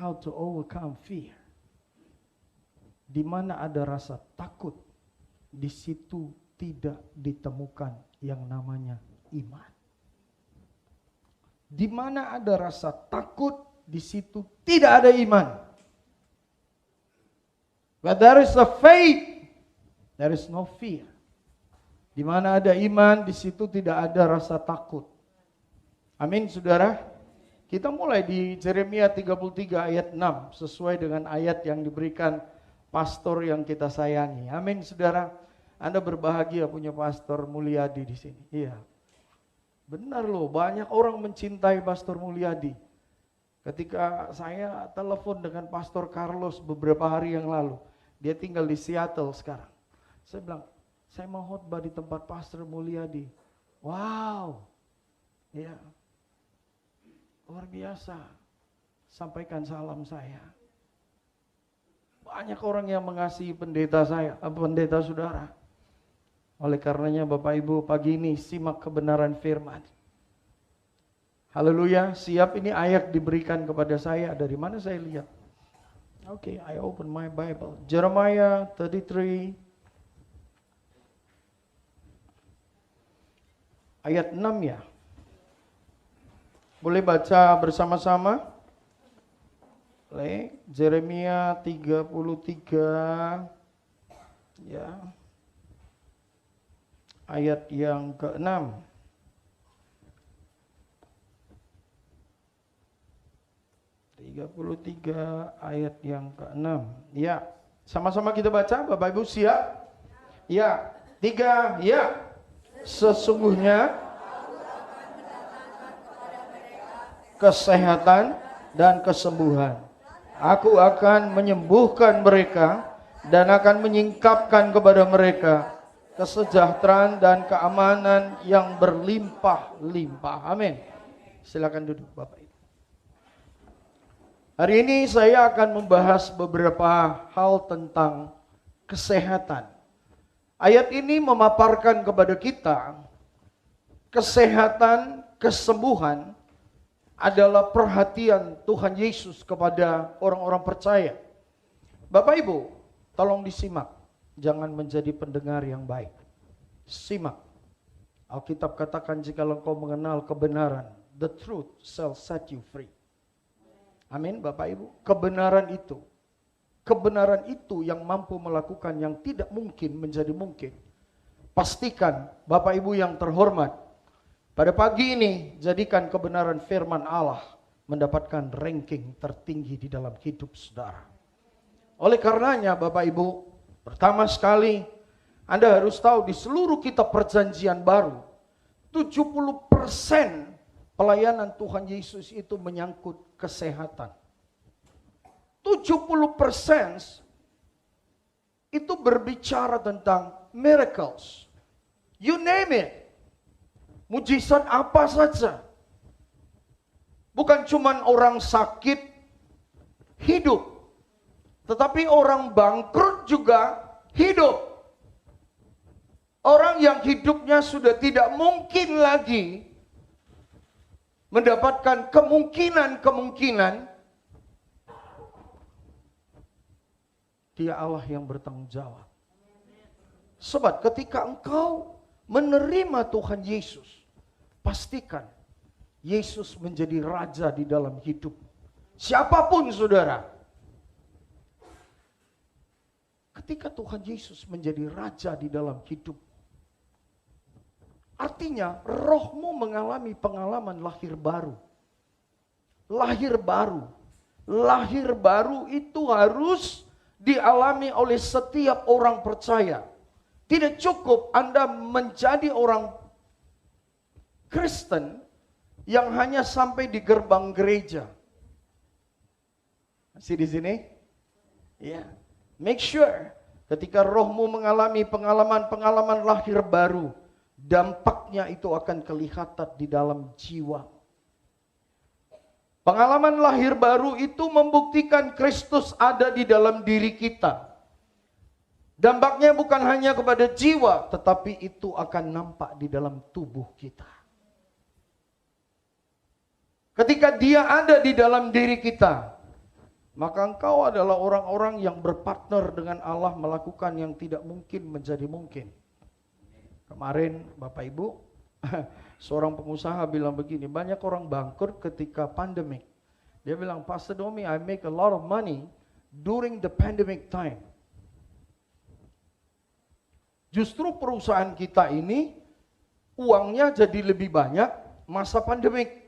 how to overcome fear. Di mana ada rasa takut, di situ tidak ditemukan yang namanya iman. Di mana ada rasa takut, di situ tidak ada iman. But there is a faith, there is no fear. Di mana ada iman, di situ tidak ada rasa takut. Amin, saudara. Kita mulai di Yeremia 33 ayat 6 sesuai dengan ayat yang diberikan pastor yang kita sayangi. Amin, saudara. Anda berbahagia punya pastor Mulyadi di sini. Iya. Benar loh, banyak orang mencintai pastor Mulyadi. Ketika saya telepon dengan pastor Carlos beberapa hari yang lalu, dia tinggal di Seattle sekarang. Saya bilang, saya mau khotbah di tempat pastor Mulyadi. Wow. Iya. Luar biasa. Sampaikan salam saya. Banyak orang yang mengasihi pendeta saya, pendeta saudara. Oleh karenanya Bapak Ibu pagi ini simak kebenaran firman. Haleluya, siap ini ayat diberikan kepada saya. Dari mana saya lihat? Oke, I open my Bible. Jeremiah 33 ayat 6 ya. Boleh baca bersama-sama? Jeremia 33 ya. Ayat yang ke-6. Ayat yang ke-6. Ya, sama-sama kita baca. Bapak Ibu siap? Ya, 3, ya. Sesungguhnya kesehatan dan kesembuhan. Aku akan menyembuhkan mereka dan akan menyingkapkan kepada mereka kesejahteraan dan keamanan yang berlimpah-limpah. Amin. Silakan duduk Bapak Ibu. Hari ini saya akan membahas beberapa hal tentang kesehatan. Ayat ini memaparkan kepada kita kesehatan, kesembuhan adalah perhatian Tuhan Yesus kepada orang-orang percaya. Bapak Ibu, tolong disimak. Jangan menjadi pendengar yang baik. Simak. Alkitab katakan jika engkau mengenal kebenaran, the truth shall set you free. Amin Bapak Ibu. Kebenaran itu yang mampu melakukan yang tidak mungkin menjadi mungkin. Pastikan Bapak Ibu yang terhormat, pada pagi ini jadikan kebenaran firman Allah mendapatkan ranking tertinggi di dalam hidup saudara. Oleh karenanya Bapak Ibu, pertama sekali Anda harus tahu di seluruh kitab perjanjian baru 70% pelayanan Tuhan Yesus itu menyangkut kesehatan. 70% itu berbicara tentang miracles. You name it. Mujizat apa saja. Bukan cuman orang sakit hidup, tetapi orang bangkrut juga hidup. Orang yang hidupnya sudah tidak mungkin lagi mendapatkan kemungkinan-kemungkinan, Dia Allah yang bertanggung jawab. Sobat, ketika engkau menerima Tuhan Yesus, pastikan Yesus menjadi raja di dalam hidup. Siapapun saudara. Ketika Tuhan Yesus menjadi raja di dalam hidup, artinya rohmu mengalami pengalaman lahir baru. Lahir baru. Lahir baru itu harus dialami oleh setiap orang percaya. Tidak cukup Anda menjadi orang Kristen yang hanya sampai di gerbang gereja. Masih di sini? Ya. Make sure ketika rohmu mengalami pengalaman-pengalaman lahir baru, dampaknya itu akan kelihatan di dalam jiwa. Pengalaman lahir baru itu membuktikan Kristus ada di dalam diri kita. Dampaknya bukan hanya kepada jiwa, tetapi itu akan nampak di dalam tubuh kita. Ketika Dia ada di dalam diri kita, maka engkau adalah orang-orang yang berpartner dengan Allah melakukan yang tidak mungkin menjadi mungkin. Kemarin Bapak Ibu, seorang pengusaha bilang begini, banyak orang bangkrut ketika pandemik. Dia bilang, Pastor Domi, I make a lot of money during the pandemic time. Justru perusahaan kita ini uangnya jadi lebih banyak masa pandemik.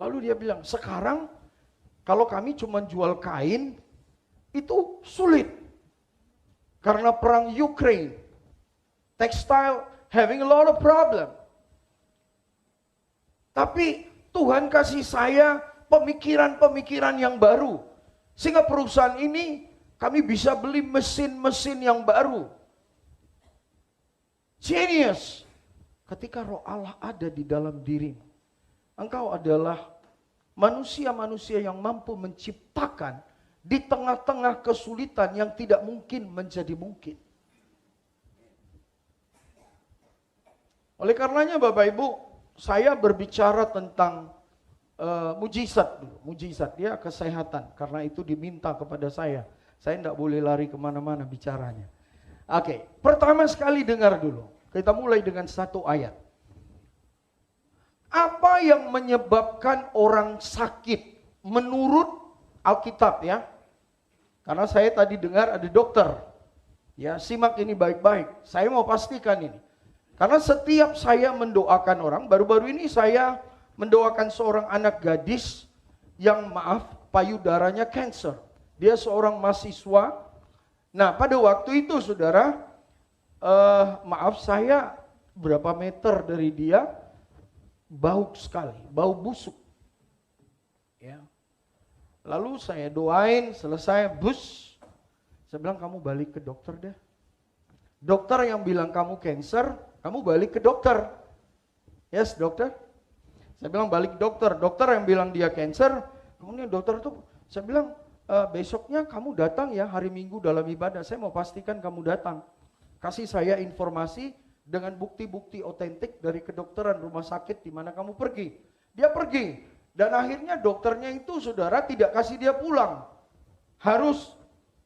Lalu dia bilang, sekarang kalau kami cuma jual kain, itu sulit. Karena perang Ukraine, textile having a lot of problem. Tapi Tuhan kasih saya pemikiran-pemikiran yang baru. Sehingga perusahaan ini kami bisa beli mesin-mesin yang baru. Genius. Ketika roh Allah ada di dalam dirimu, engkau adalah manusia-manusia yang mampu menciptakan di tengah-tengah kesulitan yang tidak mungkin menjadi mungkin. Oleh karenanya Bapak Ibu, saya berbicara tentang mujizat dulu. Mujizat, ya, kesehatan. Karena itu diminta kepada saya. Saya tidak boleh lari kemana-mana bicaranya. Oke, pertama sekali dengar dulu. Kita mulai dengan satu ayat. Apa yang menyebabkan orang sakit menurut Alkitab, ya? Karena saya tadi dengar ada dokter. Ya, simak ini baik-baik. Saya mau pastikan ini. Karena setiap saya mendoakan orang, baru-baru ini saya mendoakan seorang anak gadis yang payudaranya cancer. Dia seorang mahasiswa. Nah, pada waktu itu saudara, saya berapa meter dari dia, bau sekali, bau busuk. Ya. Lalu saya doain, selesai, saya bilang kamu balik ke dokter deh. Dokter yang bilang kamu cancer, kamu balik ke dokter. Yes, dokter. Saya bilang balik ke dokter. Dokter yang bilang dia cancer, kemudian dokter tuh, saya bilang besoknya kamu datang ya hari Minggu dalam ibadah. Saya mau pastikan kamu datang. Kasih saya informasi dengan bukti-bukti otentik dari kedokteran rumah sakit di mana kamu pergi. Dia pergi. Dan akhirnya dokternya itu saudara tidak kasih dia pulang. Harus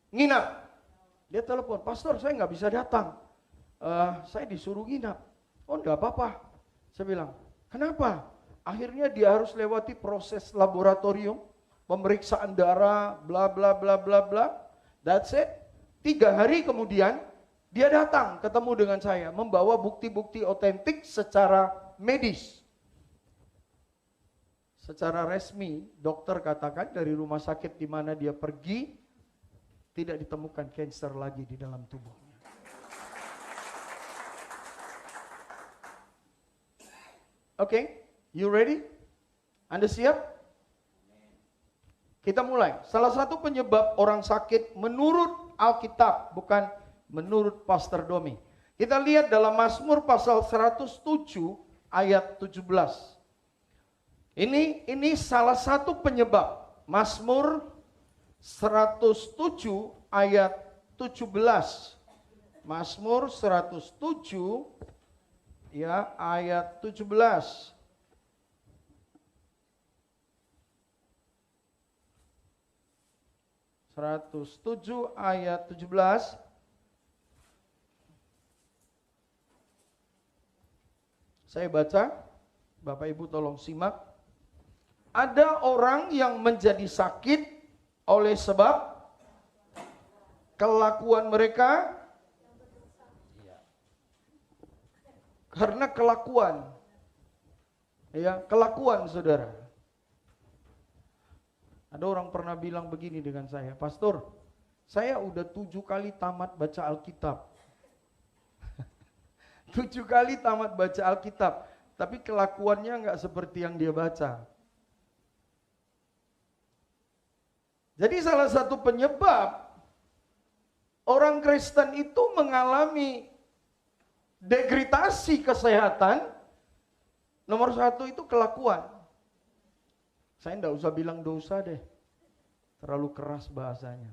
nginap. Dia telepon, Pastor saya nggak bisa datang. Saya disuruh nginap. Oh enggak apa-apa. Saya bilang, kenapa? Akhirnya dia harus lewati proses laboratorium. Pemeriksaan darah, bla bla bla bla bla. That's it. 3 hari kemudian, dia datang ketemu dengan saya. Membawa bukti-bukti otentik secara medis. Secara resmi, dokter katakan dari rumah sakit di mana dia pergi, tidak ditemukan kanker lagi di dalam tubuhnya. Oke, you ready? Anda siap? Kita mulai. Salah satu penyebab orang sakit menurut Alkitab, bukan menurut Pastor Domi. Kita lihat dalam Mazmur pasal 107 ayat 17. Ini salah satu penyebab. Mazmur 107 ayat 17. Mazmur 107 ya ayat 17. Ayat 17. Saya baca, Bapak Ibu tolong simak. Ada orang yang menjadi sakit oleh sebab kelakuan mereka, karena kelakuan, ya kelakuan saudara. Ada orang pernah bilang begini dengan saya, Pastor, saya udah 7 kali tamat baca Alkitab. 7 kali tamat baca Alkitab, tapi kelakuannya nggak seperti yang dia baca. Jadi salah satu penyebab orang Kristen itu mengalami degradasi kesehatan, nomor 1 itu kelakuan. Saya enggak usah bilang dosa deh. Terlalu keras bahasanya.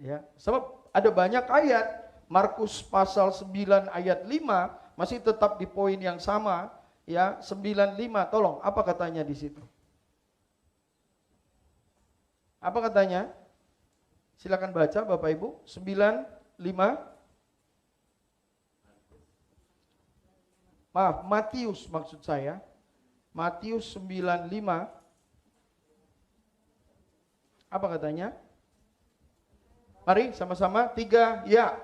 Ya, sebab ada banyak ayat, Markus pasal 9 ayat 5 masih tetap di poin yang sama, ya 95, tolong apa katanya di situ? Apa katanya? Silakan baca Bapak Ibu. 95. Maaf, Matius maksud saya. Matius 95. Apa katanya? Mari sama-sama 3 ya.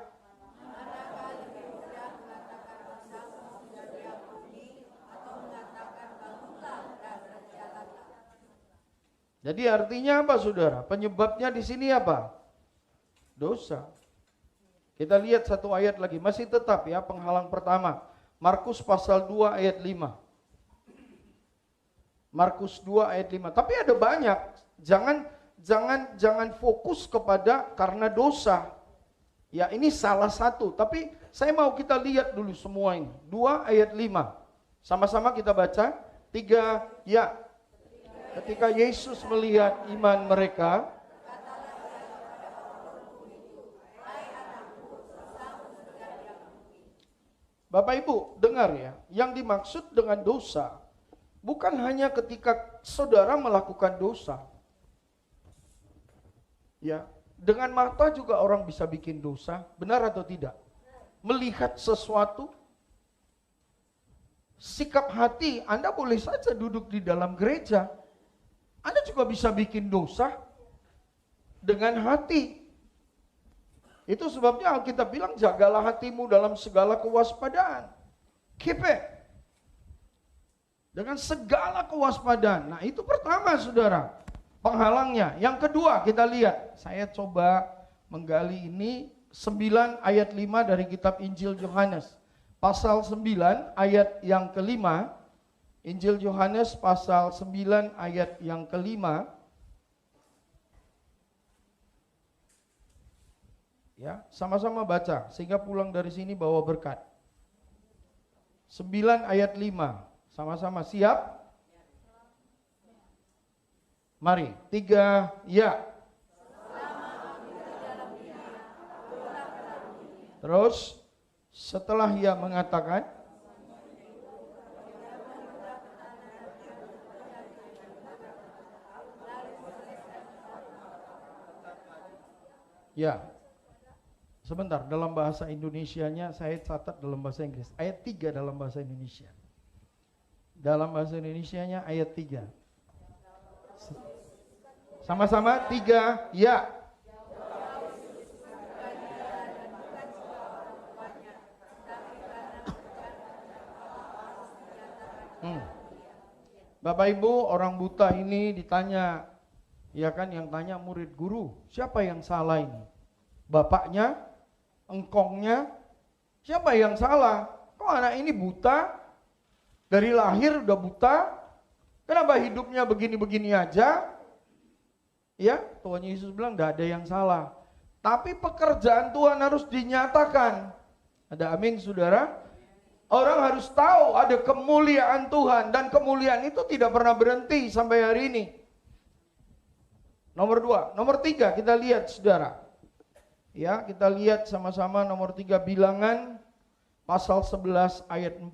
Jadi artinya apa saudara? Penyebabnya di sini apa? Dosa. Kita lihat satu ayat lagi, masih tetap ya penghalang pertama. Markus pasal 2 ayat 5. Markus 2 ayat 5. Tapi ada banyak. Jangan fokus kepada karena dosa. Ya ini salah satu. Tapi saya mau kita lihat dulu semua ini. 2 ayat 5. Sama-sama kita baca. 3 ya. Ketika Yesus melihat iman mereka, Bapak Ibu dengar ya, yang dimaksud dengan dosa bukan hanya ketika saudara melakukan dosa. Ya, dengan mata juga orang bisa bikin dosa, benar atau tidak? Melihat sesuatu, sikap hati, Anda boleh saja duduk di dalam gereja, Anda juga bisa bikin dosa dengan hati. Itu sebabnya Alkitab bilang jagalah hatimu dalam segala kewaspadaan. Keep it. Dengan segala kewaspadaan. Nah itu pertama saudara, penghalangnya. Yang kedua kita lihat, saya coba menggali ini 9 ayat 5 dari kitab Injil Yohanes. Pasal 9 ayat yang kelima. Injil Yohanes pasal 9 ayat yang kelima. Ya, sama-sama baca sehingga pulang dari sini bawa berkat. 9 ayat 5. Sama-sama siap? Mari, 3 ya. Terus setelah ia mengatakan, ya, sebentar, dalam bahasa Indonesianya saya catat dalam bahasa Inggris. Ayat 3 dalam bahasa Indonesia. Dalam bahasa Indonesianya ayat 3. Sama-sama 3, ya. Bapak Ibu, orang buta ini ditanya, ya kan, yang tanya murid guru, siapa yang salah ini? Bapaknya, engkongnya, siapa yang salah? Kok anak ini buta? Dari lahir udah buta? Kenapa hidupnya begini-begini aja? Ya, Tuhan Yesus bilang gak ada yang salah. Tapi pekerjaan Tuhan harus dinyatakan. Ada amin saudara? Orang harus tahu ada kemuliaan Tuhan. Dan kemuliaan itu tidak pernah berhenti sampai hari ini. Nomor 2, nomor 3 kita lihat saudara. Ya, kita lihat sama-sama nomor 3 Bilangan pasal 11 ayat 4.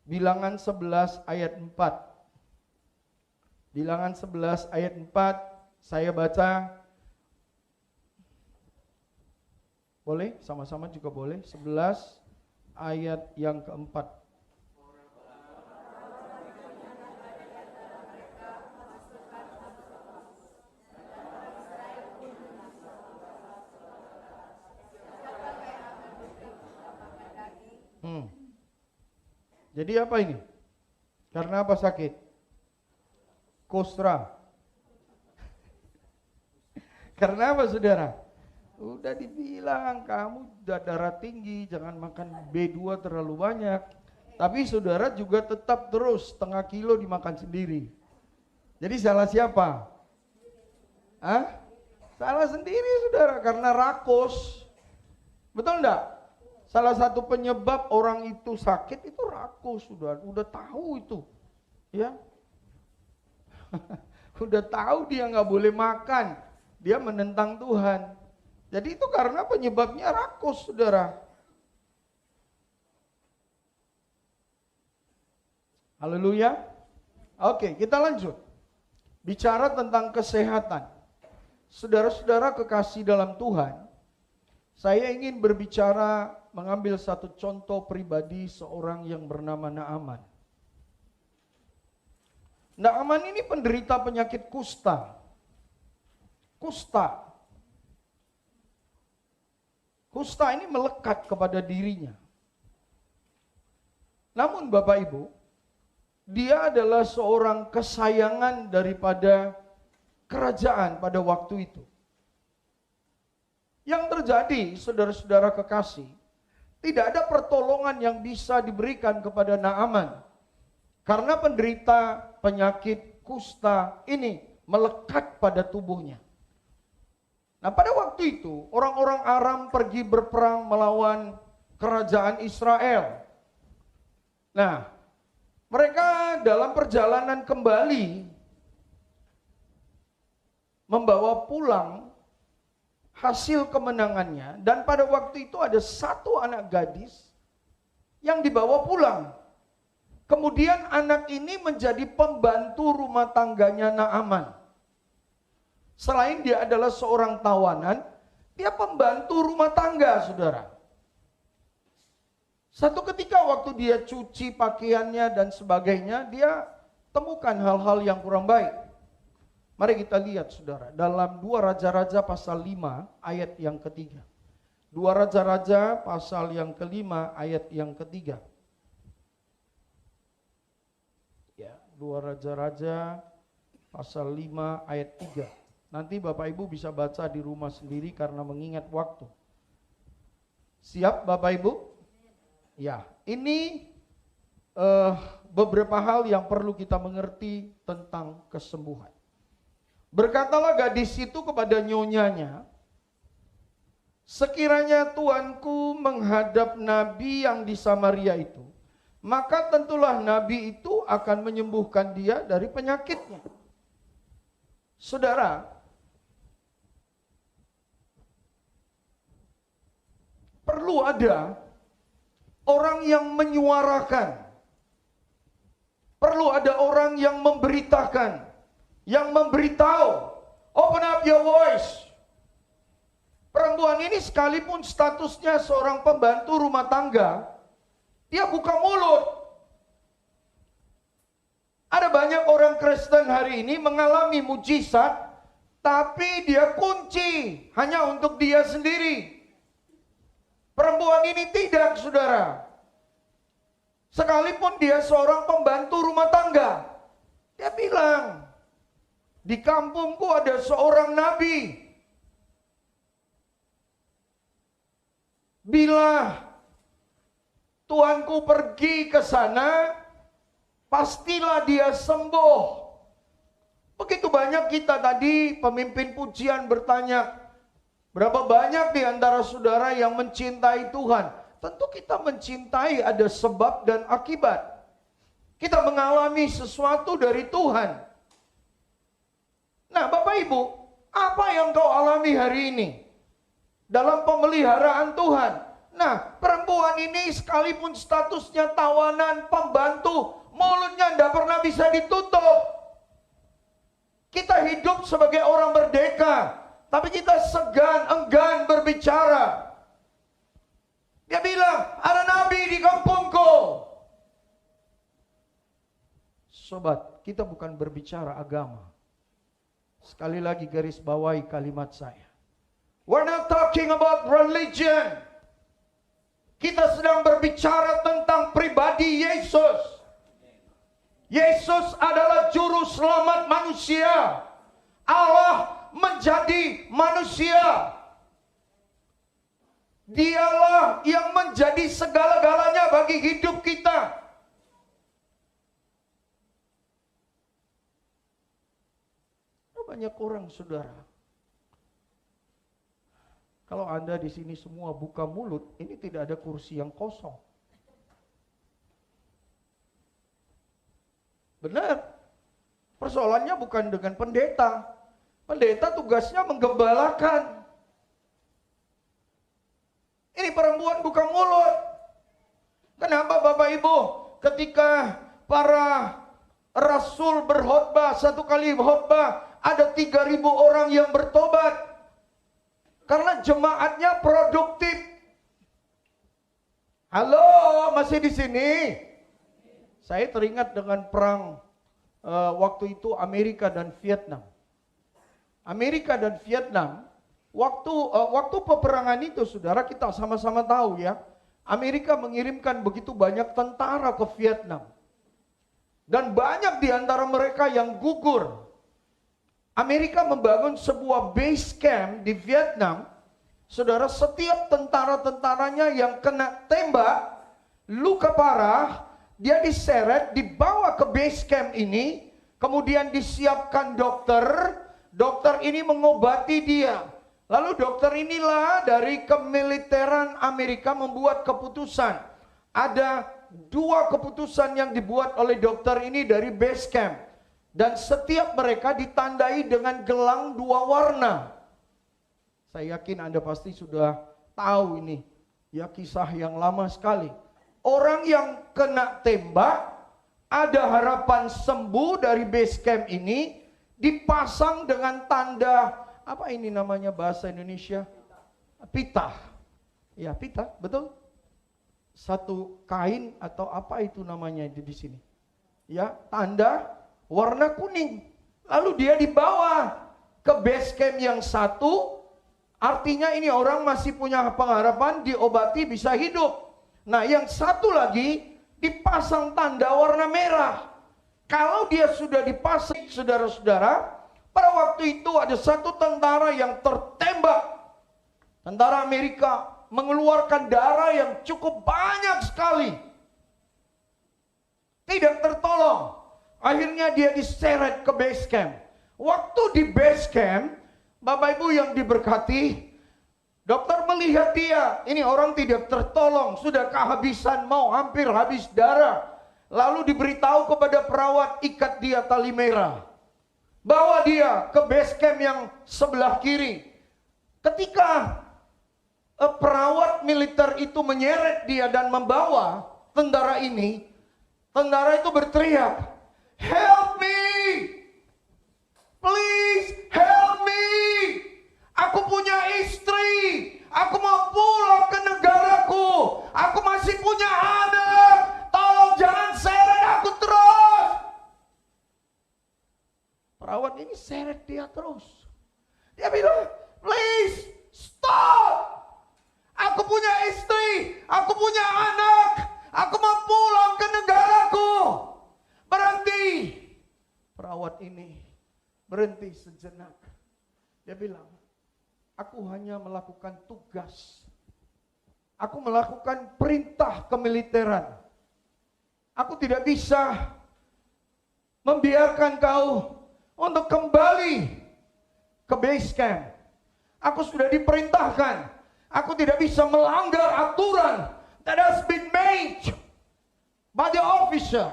Bilangan 11 ayat 4. Bilangan 11 ayat 4, saya baca. Boleh? Sama-sama juga boleh. 11 ayat yang keempat. Jadi apa ini? Karena apa sakit? Kostra. Karena apa saudara? Udah dibilang kamu udah darah tinggi, jangan makan B2 terlalu banyak. Tapi saudara juga tetap terus setengah kilo dimakan sendiri. Jadi salah siapa? Hah? Salah sendiri saudara, karena rakus. Betul enggak? Salah satu penyebab orang itu sakit itu rakus, udah tahu itu, ya, udah tahu dia nggak boleh makan, dia menentang Tuhan. Jadi itu karena penyebabnya rakus, saudara. Haleluya. Oke, kita lanjut. Bicara tentang kesehatan. Saudara-saudara kekasih dalam Tuhan, saya ingin berbicara mengambil satu contoh pribadi seorang yang bernama Naaman. Naaman ini penderita penyakit kusta. Kusta. Kusta ini melekat kepada dirinya. Namun Bapak Ibu, dia adalah seorang kesayangan daripada kerajaan pada waktu itu. Yang terjadi, saudara-saudara kekasih, tidak ada pertolongan yang bisa diberikan kepada Naaman. Karena penderita penyakit kusta ini melekat pada tubuhnya. Nah, pada waktu itu, orang-orang Aram pergi berperang melawan kerajaan Israel. Nah, mereka dalam perjalanan kembali membawa pulang hasil kemenangannya, dan pada waktu itu ada satu anak gadis yang dibawa pulang. Kemudian anak ini menjadi pembantu rumah tangganya Naaman. Selain dia adalah seorang tawanan, dia pembantu rumah tangga, saudara. Satu ketika waktu dia cuci pakaiannya dan sebagainya, dia temukan hal-hal yang kurang baik. Mari kita lihat saudara, dalam 2 Raja-Raja pasal 5 ayat yang ketiga. 2 Raja-Raja pasal yang kelima ayat yang ketiga. Ya, 2 Raja-Raja pasal 5 ayat 3. Nanti Bapak Ibu bisa baca di rumah sendiri karena mengingat waktu. Siap Bapak Ibu? Ya, ini beberapa hal yang perlu kita mengerti tentang kesembuhan. Berkatalah gadis itu kepada nyonyanya, sekiranya tuanku menghadap nabi yang di Samaria itu, maka tentulah nabi itu akan menyembuhkan dia dari penyakitnya. Saudara, perlu ada orang yang menyuarakan, perlu ada orang yang memberitakan, yang memberitahu. Open up your voice. Perempuan ini sekalipun statusnya seorang pembantu rumah tangga, dia buka mulut. Ada banyak orang Kristen hari ini mengalami mujizat, tapi dia kunci hanya untuk dia sendiri. Perempuan ini tidak, saudara. Sekalipun dia seorang pembantu rumah tangga, dia bilang, di kampungku ada seorang nabi. Bila tuanku pergi ke sana, pastilah dia sembuh. Begitu banyak kita tadi, pemimpin pujian bertanya, berapa banyak di antara saudara yang mencintai Tuhan? Tentu kita mencintai ada sebab dan akibat. Kita mengalami sesuatu dari Tuhan. Nah Bapak Ibu, apa yang kau alami hari ini? Dalam pemeliharaan Tuhan. Nah perempuan ini sekalipun statusnya tawanan, pembantu, mulutnya tidak pernah bisa ditutup. Kita hidup sebagai orang merdeka, tapi kita enggan berbicara. Dia bilang, ada nabi di kampungku. Sobat, kita bukan berbicara agama. Sekali lagi garis bawahi kalimat saya. We're not talking about religion. Kita sedang berbicara tentang pribadi Yesus. Yesus adalah juru selamat manusia. Allah menjadi manusia. Dialah yang menjadi segala-galanya bagi hidup kita. Banyak orang, saudara. Kalau Anda di sini semua buka mulut, ini tidak ada kursi yang kosong. Benar. Persoalannya bukan dengan pendeta. Pendeta tugasnya menggembalakan. Ini perempuan buka mulut. Kenapa Bapak Ibu? Ketika para rasul berkhotbah, satu kali khotbah ada 3.000 orang yang bertobat. Karena jemaatnya produktif. Halo, masih di sini? Saya teringat dengan perang waktu itu Amerika dan Vietnam. Amerika dan Vietnam, waktu peperangan itu, saudara, kita sama-sama tahu ya, Amerika mengirimkan begitu banyak tentara ke Vietnam. Dan banyak di antara mereka yang gugur. Amerika membangun sebuah base camp di Vietnam. Saudara, setiap tentara-tentaranya yang kena tembak, luka parah, dia diseret, dibawa ke base camp ini, kemudian disiapkan dokter. Dokter ini mengobati dia. Lalu dokter inilah dari kemiliteran Amerika membuat keputusan. Ada 2 keputusan yang dibuat oleh dokter ini dari base camp. Dan setiap mereka ditandai dengan gelang 2 warna. Saya yakin Anda pasti sudah tahu ini. Ya, kisah yang lama sekali. Orang yang kena tembak, ada harapan sembuh dari base camp ini, dipasang dengan tanda, apa ini namanya bahasa Indonesia? Pita. Ya, pita, betul? Satu kain atau apa itu namanya di sini. Ya, tanda warna kuning. Lalu dia dibawa ke base camp yang satu. Artinya ini orang masih punya pengharapan diobati bisa hidup. Nah, yang satu lagi dipasang tanda warna merah. Kalau dia sudah dipasang, saudara-saudara, pada waktu itu ada satu tentara yang tertembak. Tentara Amerika mengeluarkan darah yang cukup banyak sekali. Tidak tertolong. Akhirnya dia diseret ke base camp. Waktu di base camp, Bapak Ibu yang diberkati, dokter melihat dia, ini orang tidak tertolong, sudah kehabisan, mau hampir habis darah. Lalu diberitahu kepada perawat, ikat dia tali merah. Bawa dia ke base camp yang sebelah kiri. Ketika perawat militer itu menyeret dia dan membawa tentara ini, tentara itu berteriak, "Help me! Please help me! Aku punya istri. Aku mau pulang ke negaraku. Aku masih punya anak. Tolong jangan seret aku terus." Perawat ini seret dia terus. Dia bilang, "Please stop. Aku punya istri. Aku punya anak. Aku mau pulang ke negaraku." Berhenti. Perawat ini berhenti sejenak. Dia bilang, "Aku hanya melakukan tugas. Aku melakukan perintah kemiliteran. Aku tidak bisa membiarkan kau untuk kembali ke base camp. Aku sudah diperintahkan. Aku tidak bisa melanggar aturan that has been made by the officer.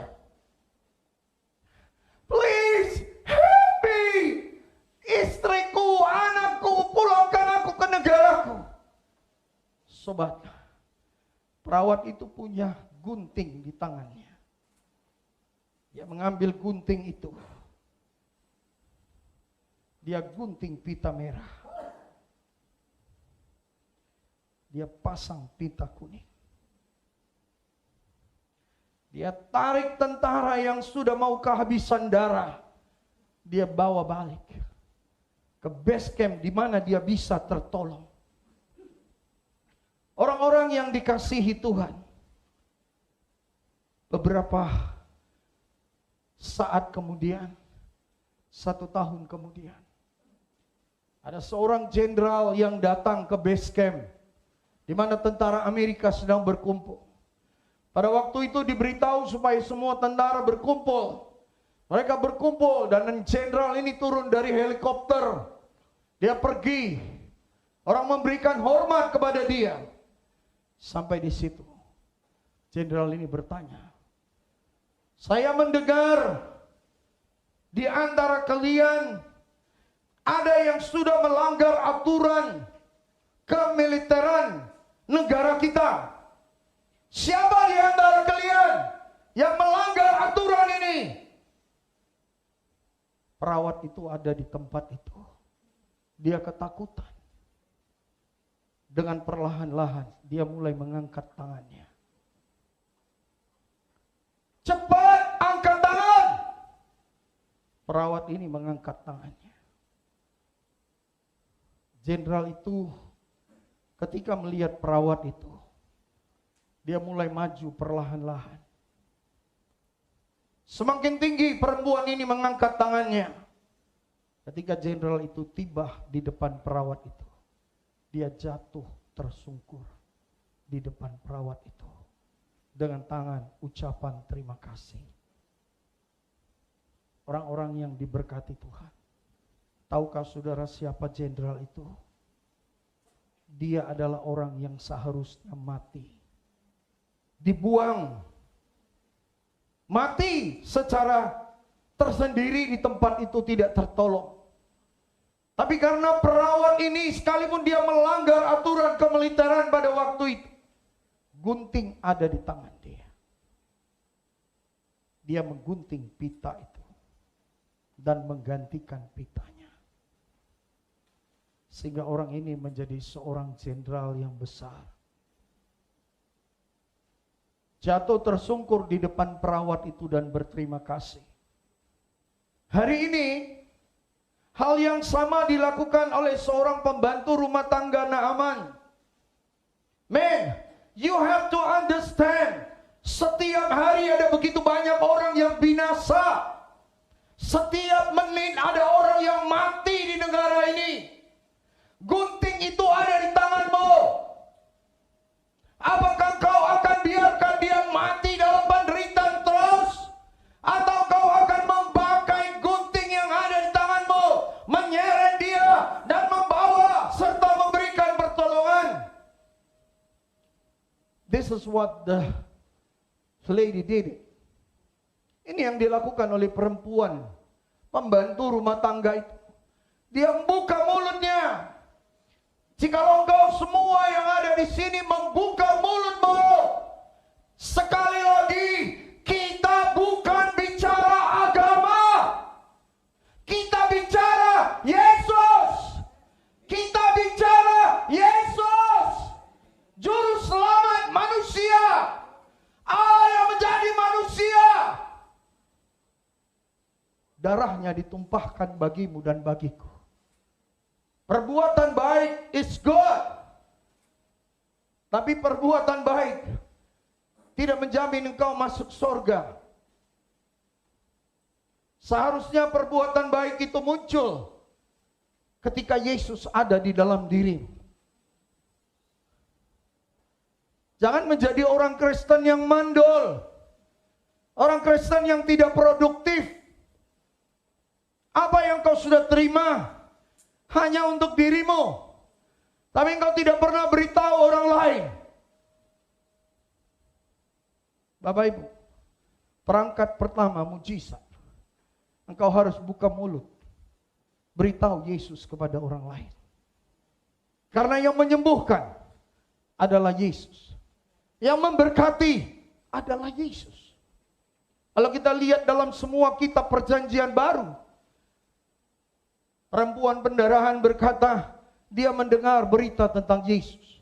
Please help me. Istriku, anakku, pulangkan aku ke negaraku." Sobat, perawat itu punya gunting di tangannya. Dia mengambil gunting itu. Dia gunting pita merah. Dia pasang pita kuning. Dia tarik tentara yang sudah mau kehabisan darah. Dia bawa balik ke base camp di mana dia bisa tertolong. Orang-orang yang dikasihi Tuhan, beberapa saat kemudian, 1 tahun kemudian, ada seorang jenderal yang datang ke base camp di mana tentara Amerika sedang berkumpul. Pada waktu itu diberitahu supaya semua tentara berkumpul. Mereka berkumpul dan jenderal ini turun dari helikopter. Dia pergi. Orang memberikan hormat kepada dia. Sampai di situ, jenderal ini bertanya, "Saya mendengar di antara kalian ada yang sudah melanggar aturan kemiliteran negara kita. Siapa di antara kalian yang melanggar aturan ini. Perawat itu ada di tempat itu. Dia ketakutan. Dengan perlahan-lahan dia mulai mengangkat tangannya. Cepat angkat tangan. Perawat ini mengangkat tangannya. Jenderal itu ketika melihat perawat itu, dia mulai maju perlahan-lahan. Semakin tinggi perempuan ini mengangkat tangannya. Ketika jenderal itu tiba di depan perawat itu, dia jatuh tersungkur di depan perawat itu dengan tangan ucapan terima kasih. Orang-orang yang diberkati Tuhan, tahukah saudara siapa jenderal itu? Dia adalah orang yang seharusnya mati, dibuang, mati secara tersendiri di tempat itu tidak tertolong. Tapi karena perawat ini sekalipun dia melanggar aturan kemiliteran pada waktu itu, gunting ada di tangan dia. Dia menggunting pita itu dan menggantikan pitanya. Sehingga orang ini menjadi seorang jenderal yang besar. Jatuh tersungkur di depan perawat itu dan berterima kasih. Hari ini hal yang sama dilakukan oleh seorang pembantu rumah tangga Naaman. Man, you have to understand, setiap hari ada begitu banyak orang yang binasa. Setiap menit ada orang yang mati di negara ini. Gunting itu ada di tanganmu. Apakah kau akan biarkan dia mati dalam penderitaan terus? Atau kau akan memakai gunting yang ada di tanganmu, menyeret dia dan membawa serta memberikan pertolongan? This is what the lady did. Ini yang dilakukan oleh perempuan pembantu rumah tangga itu. Dia membuka mulutnya. Jikalau engkau semua yang ada di sini membuka mulutmu, sekali lagi, kita bukan bicara agama. Kita bicara Yesus. Kita bicara Yesus, juru selamat manusia. Allah yang menjadi manusia. Darahnya ditumpahkan bagimu dan bagiku. Perbuatan baik is good. Tapi perbuatan baik tidak menjamin engkau masuk surga. Seharusnya perbuatan baik itu muncul ketika Yesus ada di dalam dirimu. Jangan menjadi orang Kristen yang mandul. Orang Kristen yang tidak produktif. Apa yang kau sudah terima hanya untuk dirimu, tapi engkau tidak pernah beritahu orang lain. Bapak Ibu, perangkat pertama mujizat, engkau harus buka mulut, beritahu Yesus kepada orang lain. Karena yang menyembuhkan adalah Yesus, yang memberkati adalah Yesus. Kalau kita lihat dalam semua kitab perjanjian baru, perempuan pendarahan berkata, dia mendengar berita tentang Yesus.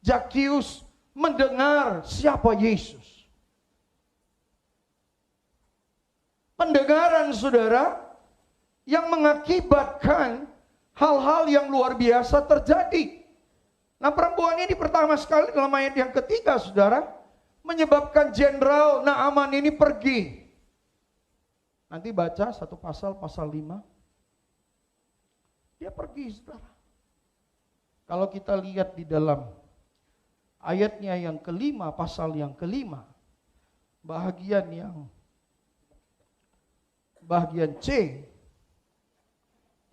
Zakheus mendengar siapa Yesus. Pendengaran saudara yang mengakibatkan hal-hal yang luar biasa terjadi. Nah, perempuan ini pertama sekali dalam ayat yang ketiga saudara, menyebabkan jenderal Naaman ini pergi. Nanti baca satu pasal 5. Dia pergi, saudara. Kalau kita lihat di dalam ayatnya yang kelima, pasal yang kelima, bagian C,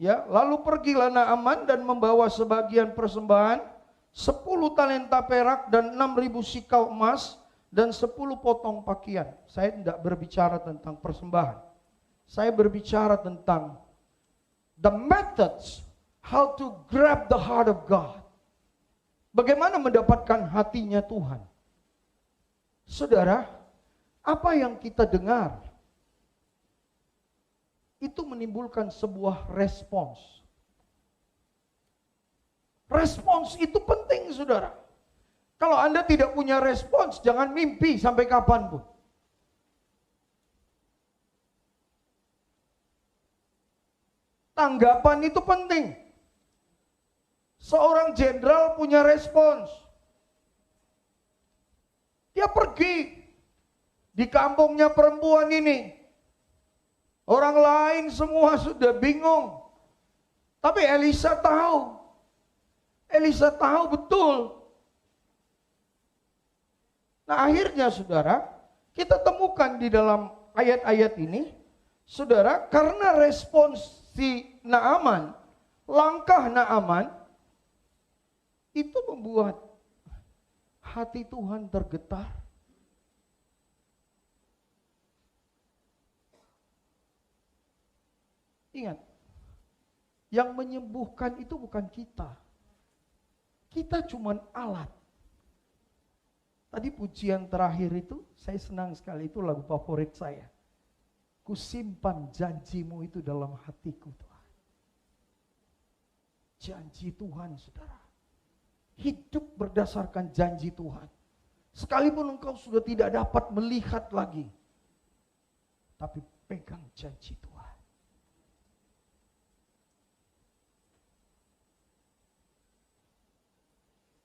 ya, lalu pergilah Naaman dan membawa sebagian persembahan 10 talenta perak dan 6.000 sikal emas dan 10 potong pakaian. Saya tidak berbicara tentang persembahan. Saya berbicara tentang the methods how to grab the heart of God. Bagaimana mendapatkan hatinya Tuhan. Saudara, Apa yang kita dengar itu menimbulkan sebuah respons. Respons itu penting, saudara. Kalau Anda tidak punya respons, jangan mimpi sampai kapanpun. Tanggapan itu penting. Seorang jenderal punya respons. Dia pergi di kampungnya perempuan ini. Orang lain semua sudah bingung. Tapi Elisa tahu. Elisa tahu betul. Nah, akhirnya saudara, kita temukan di dalam ayat-ayat ini, saudara, karena respons si Naaman, langkah Naaman, itu membuat hati Tuhan tergetar. Ingat, yang menyembuhkan itu bukan kita. Kita cuman alat. Tadi pujian terakhir itu, saya senang sekali, itu lagu favorit saya. Kusimpan janjimu itu dalam hatiku, Tuhan. Janji Tuhan, saudara. Hidup berdasarkan janji Tuhan. Sekalipun engkau sudah tidak dapat melihat lagi, tapi pegang janji Tuhan.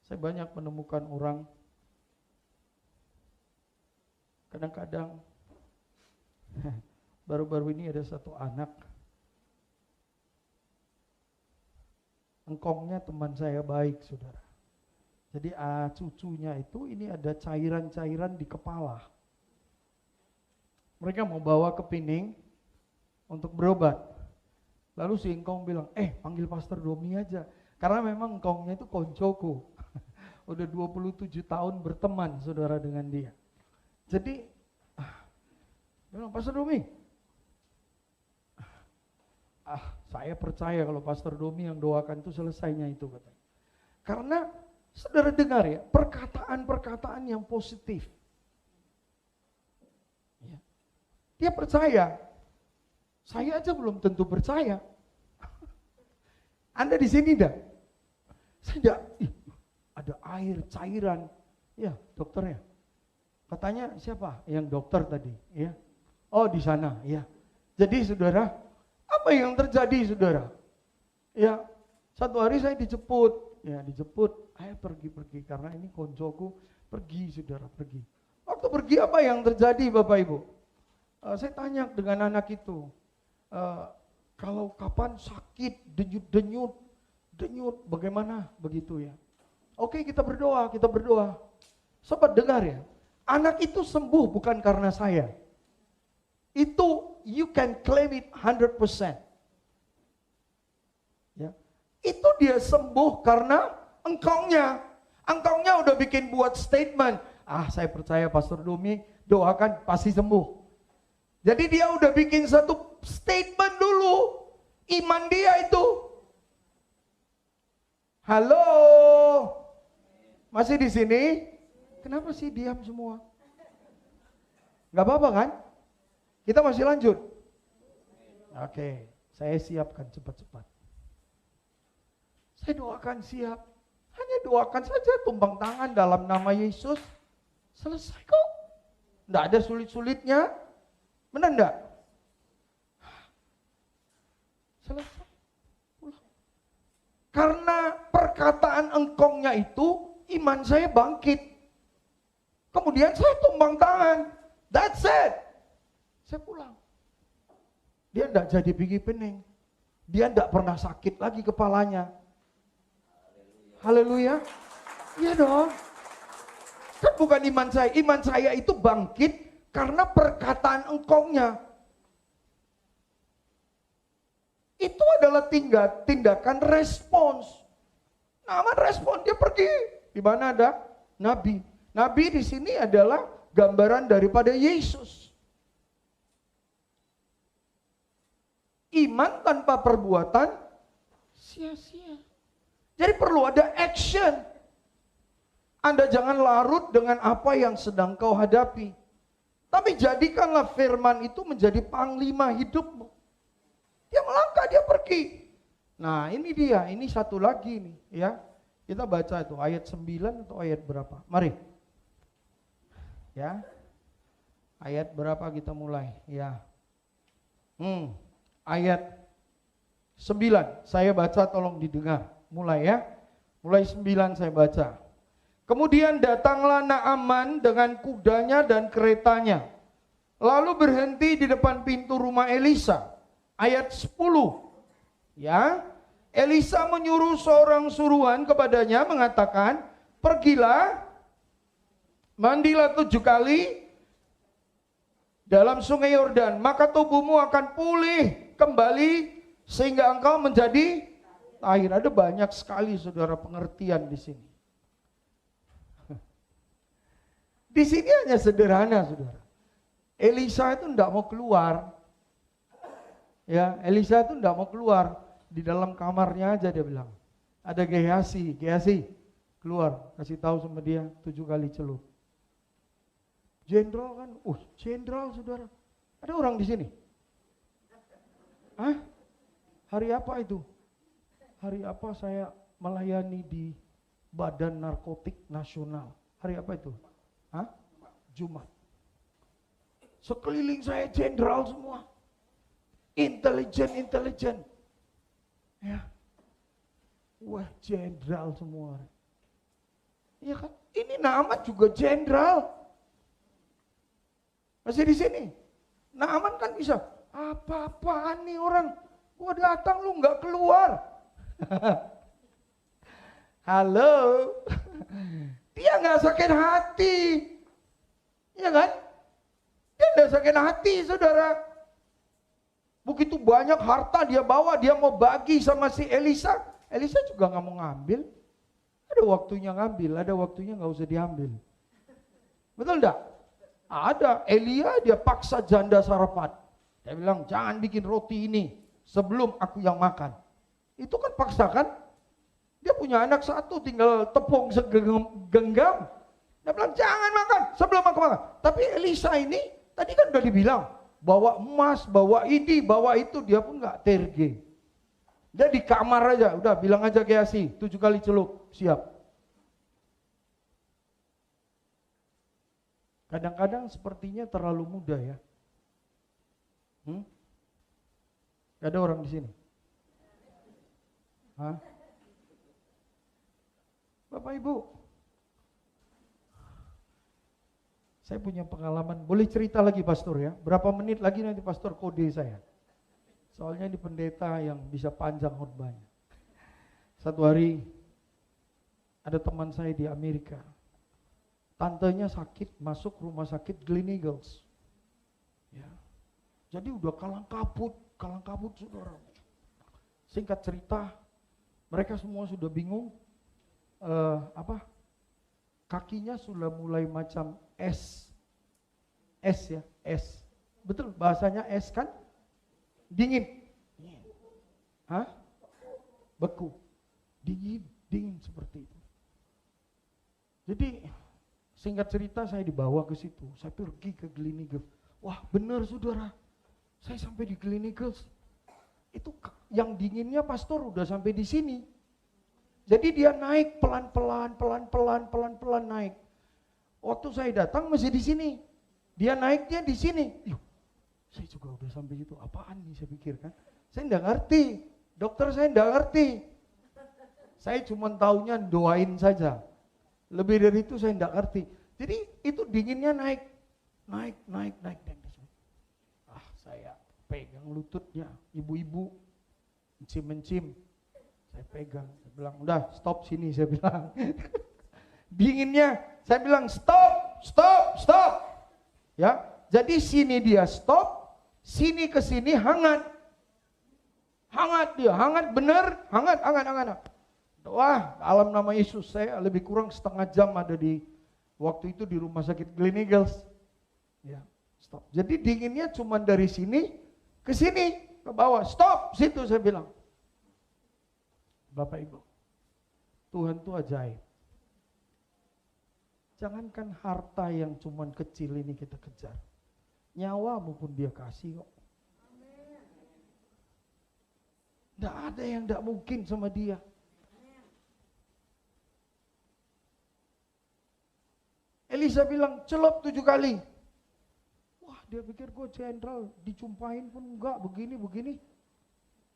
Saya banyak menemukan orang, kadang-kadang, baru-baru ini ada satu anak, engkongnya teman saya baik, saudara. Jadi cucunya itu ini ada cairan-cairan di kepala. Mereka mau bawa ke Pining untuk berobat. Lalu si engkong bilang, panggil Pastor Domi aja. Karena memang engkongnya itu koncoku. Udah 27 tahun berteman, saudara, dengan dia. Jadi, bilang, Pastor Domi, saya percaya kalau Pastor Domi yang doakan itu selesainya itu, katanya. Karena saudara dengar ya, perkataan-perkataan yang positif. Ya. Dia percaya. Saya aja belum tentu percaya. Anda di sini enggak? Saya enggak. Ada air, cairan. Ya, dokternya. Katanya siapa? Yang dokter tadi, ya. Oh, di sana, ya. Jadi saudara, apa yang terjadi, saudara? Ya, satu hari saya dijemput. Ya, dijemput, ayo pergi karena ini koncoku, pergi, saudara, pergi. Waktu pergi apa yang terjadi, Bapak Ibu? Saya tanya dengan anak itu, kalau kapan sakit, denyut, bagaimana begitu ya? Oke, kita berdoa. Sobat dengar ya, anak itu sembuh bukan karena saya. Itu you can claim it 100%. Ya. Itu dia sembuh karena engkongnya. Engkongnya udah bikin buat statement. Saya percaya Pastor Domi doakan pasti sembuh. Jadi dia udah bikin satu statement dulu. Iman dia itu. Halo. Masih di sini? Kenapa sih diam semua? Gak apa-apa kan? Kita masih lanjut. Oke, saya siapkan cepat-cepat. Saya doakan siap. Hanya doakan saja, tumpang tangan dalam nama Yesus. Selesai kok. Nggak ada sulit-sulitnya. Benar enggak? Selesai. Pulang. Karena perkataan engkongnya itu, iman saya bangkit. Kemudian saya tumpang tangan. That's it. Saya pulang. Dia enggak jadi pergi pening. Dia enggak pernah sakit lagi kepalanya. Haleluya. Iya dong. Kan bukan iman saya. Iman saya itu bangkit karena perkataan engkongnya. Itu adalah tindakan respons. Naaman respon, dia pergi. Di mana ada nabi. Nabi di sini adalah gambaran daripada Yesus. Iman tanpa perbuatan sia-sia. Jadi perlu ada action. Anda jangan larut dengan apa yang sedang kau hadapi. Tapi jadikanlah firman itu menjadi panglima hidupmu. Dia melangkah, dia pergi. Nah ini dia, ini satu lagi nih ya. Kita baca itu ayat 9 atau ayat berapa? Mari. Ya. Ayat berapa kita mulai? Ya. Ayat 9. Saya baca, tolong didengar. Mulai ya. Mulai 9 saya baca. Kemudian datanglah Naaman dengan kudanya dan keretanya. Lalu berhenti di depan pintu rumah Elisa. Ayat 10. Ya. Elisa menyuruh seorang suruhan kepadanya mengatakan, pergilah, mandilah 7 kali dalam sungai Yordan, maka tubuhmu akan pulih kembali sehingga engkau menjadi tahir. Ada banyak sekali saudara pengertian di sini. Di sini hanya sederhana saudara. Elisa itu tidak mau keluar. Ya, Elisa itu tidak mau keluar. Di dalam kamarnya aja dia bilang. Ada Gehazi, keluar, kasih tahu sama dia 7 kali celup. Jenderal kan, jenderal saudara. Ada orang di sini? Hah? Hari apa itu? Hari apa saya melayani di Badan Narkotik Nasional? Hari apa itu? Hah? Jumat. Sekeliling saya jenderal semua. Intelijen. Ya. Wah, jenderal semua. Iya kan? Ini Naaman juga jenderal. Masih di sini. Naaman kan bisa. Apa-apaan nih orang? Gua datang lu nggak keluar. Halo. Dia nggak sakit hati. Iya kan? Dia nggak sakit hati saudara. Begitu banyak harta dia bawa, dia mau bagi sama si Elisa. Elisa juga nggak mau ngambil. Ada waktunya ngambil, ada waktunya nggak usah diambil. Betul enggak? Ada. Elia dia paksa janda Sarafat. Dia bilang jangan bikin roti ini sebelum aku yang makan. Itu kan paksa kan? Dia punya anak satu, tinggal tepung segenggam. Dia bilang jangan makan sebelum aku makan. Tapi Elisa ini tadi kan udah dibilang bawa emas, bawa ini, bawa itu, dia pun nggak terge. Dia di kamar aja, udah bilang aja Gehazi 7 kali celup, siap. Kadang-kadang sepertinya terlalu mudah ya. Gak ada orang di sini? Hah? Bapak Ibu, saya punya pengalaman, boleh cerita lagi pastor ya, berapa menit lagi nanti pastor kode saya. Soalnya ini pendeta yang bisa panjang khotbahnya. Satu hari ada teman saya di Amerika. Tantenya sakit, masuk rumah sakit Gleneagles. Ya. Jadi udah kalang kabut saudara. Singkat cerita, mereka semua sudah bingung. Kakinya sudah mulai macam es ya, es. Betul, bahasanya es kan? Dingin. Hah? Beku. Dingin seperti itu. Jadi singkat cerita saya dibawa ke situ. Saya pergi ke Gleneagles. Wah, benar saudara. Saya sampai di Gleneagles. Itu yang dinginnya pastor udah sampai di sini. Jadi dia naik pelan-pelan naik. Waktu saya datang masih di sini. Dia naiknya di sini. Saya juga udah sampai situ. Apaan nih saya pikir kan? Saya enggak ngerti. Dokter saya enggak ngerti. Saya cuma taunya doain saja. Lebih dari itu saya enggak ngerti. Jadi itu dinginnya naik. Saya pegang lututnya. Ibu-ibu mencim. Saya pegang. Saya bilang, udah stop sini. Saya bilang. Dinginnya. Saya bilang stop. Ya. Jadi sini dia stop. Sini ke sini hangat dia, hangat bener, hangat. Wah, dalam nama Yesus saya lebih kurang setengah jam ada di waktu itu di rumah sakit Gleneagles. Ya, stop. Jadi dinginnya cuma dari sini ke sini, ke bawah. Stop, situ saya bilang. Bapak Ibu, Tuhan itu ajaib. Jangankan harta yang cuma kecil ini kita kejar. Nyawamu pun dia kasih kok. Tidak ada yang tidak mungkin sama dia. Elisa bilang celup 7 kali. Wah, dia pikir gue jenderal, dicumpain pun enggak, begini.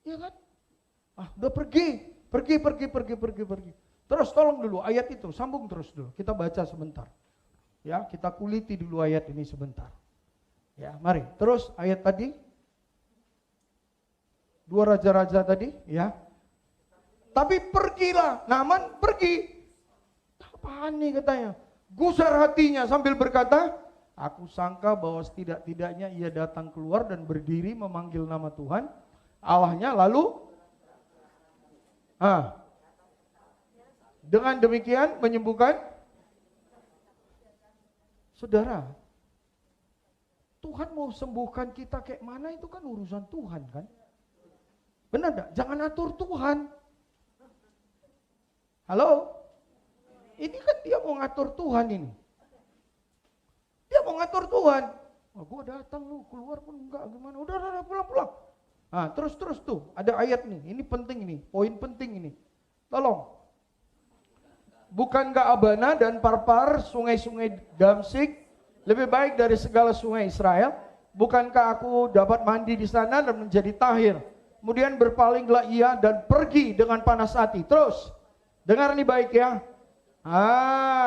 Iya kan? Udah pergi. Terus tolong dulu ayat itu, sambung terus dulu. Kita baca sebentar. Ya, kita kuliti dulu ayat ini sebentar. Ya, mari. Terus ayat tadi. 2 raja-raja tadi, ya. Tapi pergilah, Naaman pergi. Apaan nih katanya? Gusar hatinya sambil berkata, aku sangka bahwa setidak-tidaknya ia datang keluar dan berdiri memanggil nama Tuhan Allahnya, lalu dengan demikian menyembuhkan. Saudara, Tuhan mau sembuhkan kita kayak mana itu kan urusan Tuhan kan? Benar enggak? Jangan atur Tuhan. Halo? Ini kan dia mau ngatur Tuhan ini. Dia mau ngatur Tuhan. Gua datang lu keluar pun enggak gimana. Udah pulang. Terus tuh ada ayat nih. Ini penting ini, poin penting ini. Tolong. Bukankah Abana dan Parpar, sungai-sungai Damsik lebih baik dari segala sungai Israel? Bukankah aku dapat mandi di sana dan menjadi tahir? Kemudian berpalinglah ia dan pergi dengan panas hati. Terus, dengar nih baik ya.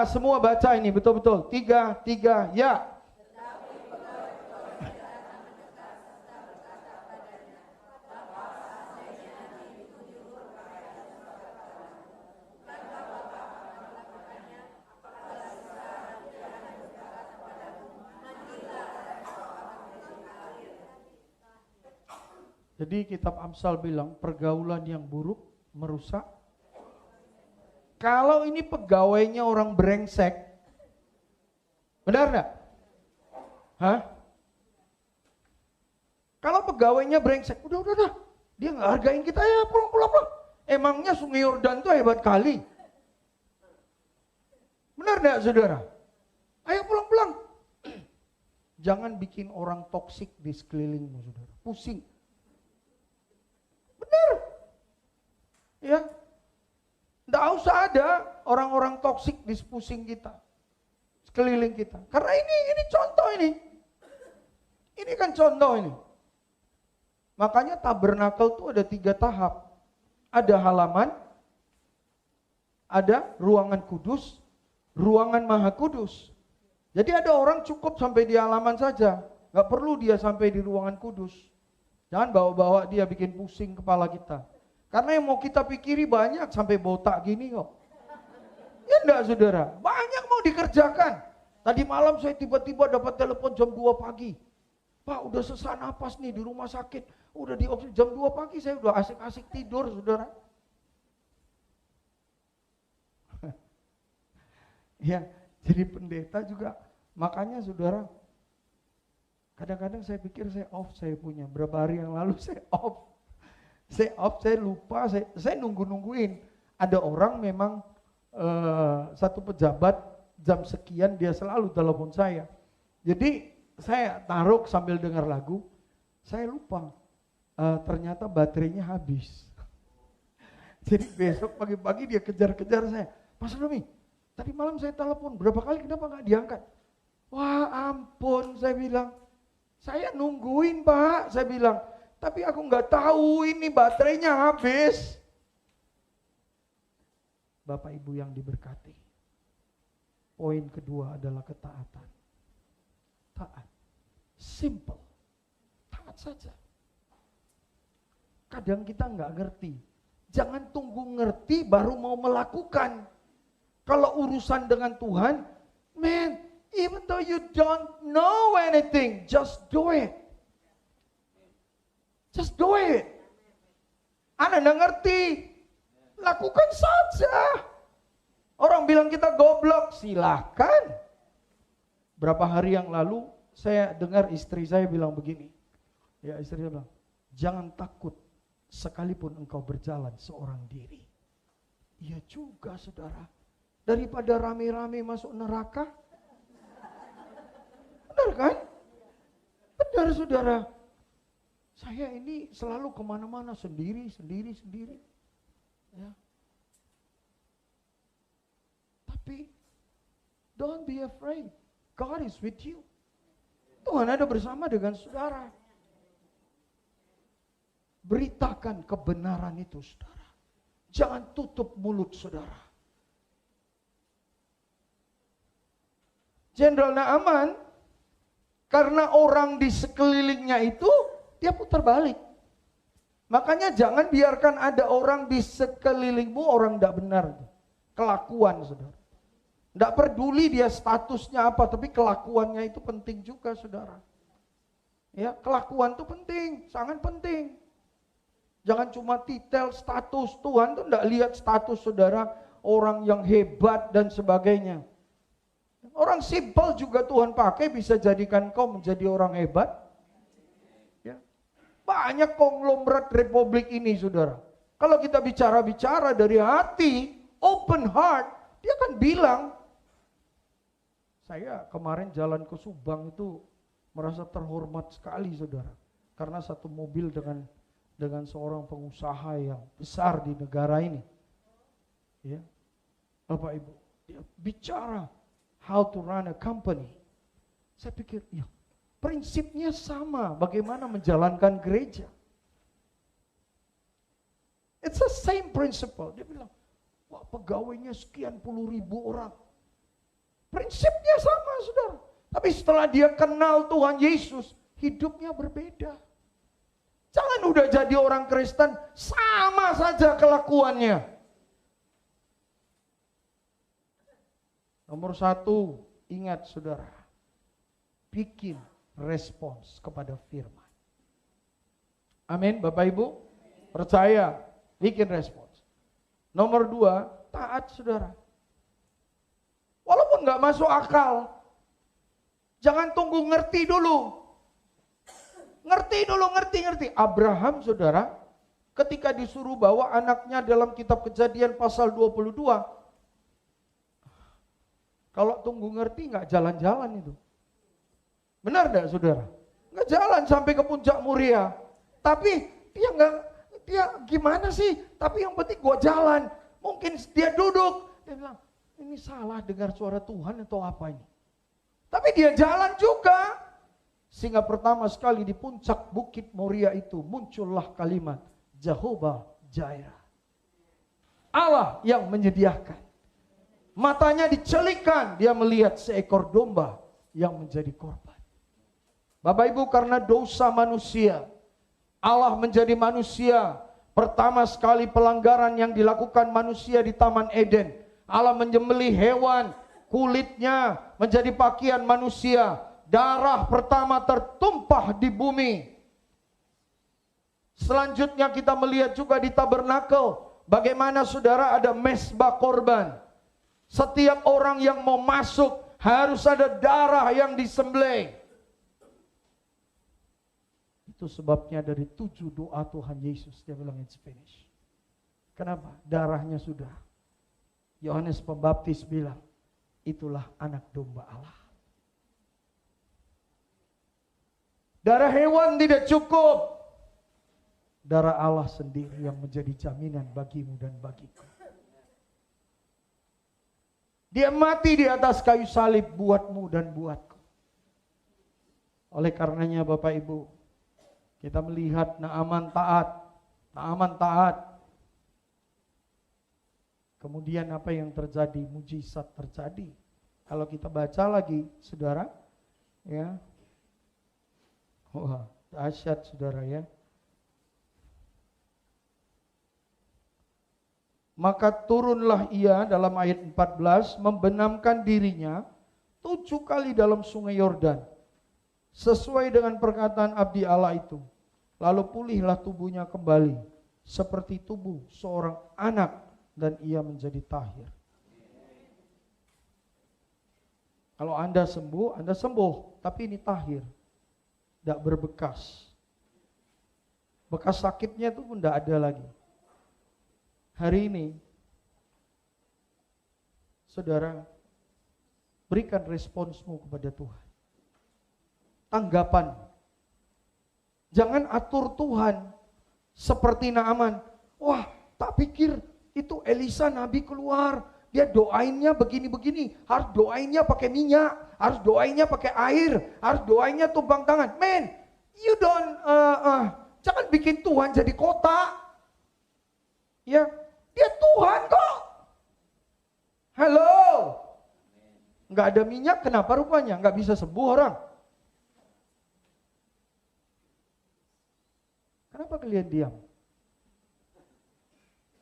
Semua baca ini betul-betul. 3, ya. Jadi kitab Amsal bilang pergaulan yang buruk merusak. Kalau ini pegawainya orang brengsek, benar enggak? Kalau pegawainya brengsek, udah, dia nggak hargain kita, ya pulang. Emangnya Sungai Yordan tuh hebat kali? Benar enggak, saudara? Ayo pulang. Jangan bikin orang toksik di sekelilingmu, saudara. Pusing. Benar. Ya. Nggak usah ada orang-orang toksik di pusing kita, sekeliling kita. Karena ini contoh ini. Ini kan contoh ini. Makanya tabernakel itu ada 3 tahap. Ada halaman, ada ruangan kudus, ruangan maha kudus. Jadi ada orang cukup sampai di halaman saja. Nggak perlu dia sampai di ruangan kudus. Jangan bawa-bawa dia bikin pusing kepala kita. Karena yang mau kita pikiri banyak sampai botak gini kok. Ya enggak, saudara? Banyak mau dikerjakan. Tadi malam saya tiba-tiba dapat telepon jam 2 pagi. Pak, udah sesak napas nih di rumah sakit. Udah di oksigen jam 2 pagi, saya udah asik-asik tidur, saudara. Ya, jadi pendeta juga. Makanya saudara, kadang-kadang saya pikir saya off, saya punya. Berapa hari yang lalu saya off. Saya lupa, saya nungguin. Ada orang memang satu pejabat jam sekian dia selalu telepon saya. Jadi saya taruh sambil dengar lagu, saya lupa. Ternyata baterainya habis. Jadi besok pagi-pagi dia kejar-kejar saya. Mas Romi, tadi malam saya telepon, berapa kali kenapa nggak diangkat? Wah ampun, saya bilang. Saya nungguin Pak, saya bilang. Tapi aku nggak tahu ini baterainya habis. Bapak Ibu yang diberkati. Poin kedua adalah ketaatan. Taat. Simple. Taat saja. Kadang kita nggak ngerti. Jangan tunggu ngerti baru mau melakukan. Kalau urusan dengan Tuhan, man, even though you don't know anything, just do it. Just do it. Anda nggak ngerti, lakukan saja. Orang bilang kita goblok, silahkan. Berapa hari yang lalu saya dengar istri saya bilang begini. Ya, istri saya bilang, jangan takut sekalipun engkau berjalan seorang diri. Iya juga, saudara. Daripada rame-rame masuk neraka. Benar kan? Saudara-saudara, saya ini selalu kemana-mana sendiri. Ya. Tapi, don't be afraid. God is with you. Tuhan ada bersama dengan saudara. Beritakan kebenaran itu, saudara. Jangan tutup mulut saudara. Jenderal Naaman, karena orang di sekelilingnya itu, dia putar balik. Makanya jangan biarkan ada orang di sekelilingmu orang tidak benar. Kelakuan, saudara. Tidak peduli dia statusnya apa, tapi kelakuannya itu penting juga, saudara. Ya, kelakuan itu penting, sangat penting. Jangan cuma titel status. Tuhan tuh tidak lihat status saudara, orang yang hebat dan sebagainya. Orang simpel juga Tuhan pakai bisa jadikan kau menjadi orang hebat. Ya. Banyak konglomerat republik ini, saudara. Kalau kita bicara dari hati, open heart, dia akan bilang, saya kemarin jalan ke Subang itu merasa terhormat sekali, saudara. Karena satu mobil dengan seorang pengusaha yang besar di negara ini. Ya. Bapak Ibu, dia bicara how to run a company. Saya pikir, ya, prinsipnya sama, bagaimana menjalankan gereja. It's the same principle. Dia bilang, wah, pegawainya sekian puluh ribu orang. Prinsipnya sama, saudara. Tapi setelah dia kenal Tuhan Yesus, hidupnya berbeda. Jangan udah jadi orang Kristen, sama saja kelakuannya. Nomor satu, ingat saudara, bikin respons kepada firman. Amin, Bapak Ibu, percaya, bikin respons. Nomor dua, taat saudara. Walaupun gak masuk akal, jangan tunggu ngerti dulu. Ngerti. Abraham saudara, ketika disuruh bawa anaknya dalam kitab Kejadian pasal 22, kalau tunggu ngerti nggak jalan-jalan itu. Benar enggak saudara? Nggak jalan sampai ke puncak Moria. Tapi dia gimana sih? Tapi yang penting gua jalan. Mungkin dia duduk, dia bilang, ini salah dengar suara Tuhan atau apa ini? Tapi dia jalan juga. Sehingga pertama sekali di puncak bukit Moria itu muncullah kalimat Jehovah Jireh. Allah yang menyediakan. Matanya dicelikan, dia melihat seekor domba yang menjadi korban. Bapak Ibu, karena dosa manusia, Allah menjadi manusia. Pertama sekali pelanggaran yang dilakukan manusia di Taman Eden. Allah menyembelih hewan, kulitnya menjadi pakaian manusia. Darah pertama tertumpah di bumi. Selanjutnya kita melihat juga di tabernakel, bagaimana saudara ada mezbah korban. Setiap orang yang mau masuk harus ada darah yang disembelih. Itu sebabnya dari 7 doa Tuhan Yesus dia bilang it's finished. Kenapa? Darahnya sudah. Yohanes Pembaptis bilang, itulah anak domba Allah. Darah hewan tidak cukup. Darah Allah sendiri yang menjadi jaminan bagimu dan bagiku. Dia mati di atas kayu salib buatmu dan buatku. Oleh karenanya Bapak Ibu, kita melihat Naaman taat. Kemudian apa yang terjadi? Mujizat terjadi. Kalau kita baca lagi, saudara, ya. Wah, dahsyat saudara ya. Maka turunlah ia dalam ayat 14 membenamkan dirinya 7 kali dalam sungai Yordan. Sesuai dengan perkataan abdi Allah itu. Lalu pulihlah tubuhnya kembali seperti tubuh seorang anak dan ia menjadi tahir. Kalau Anda sembuh, tapi ini tahir. Tidak berbekas. Bekas sakitnya itu pun tidak ada lagi. Hari ini, saudara, berikan responsmu kepada Tuhan. Tanggapan Jangan atur Tuhan seperti Naaman. Wah, tak pikir itu Elisa nabi keluar, dia doainnya begini-begini, harus doainnya pakai minyak, harus doainnya pakai air, harus doainnya tumpang tangan. Man, you don't, jangan bikin Tuhan jadi kota. Ya, dia Tuhan kok. Halo. Nggak ada minyak, kenapa rupanya? Nggak bisa sembuh orang. Kenapa kalian diam?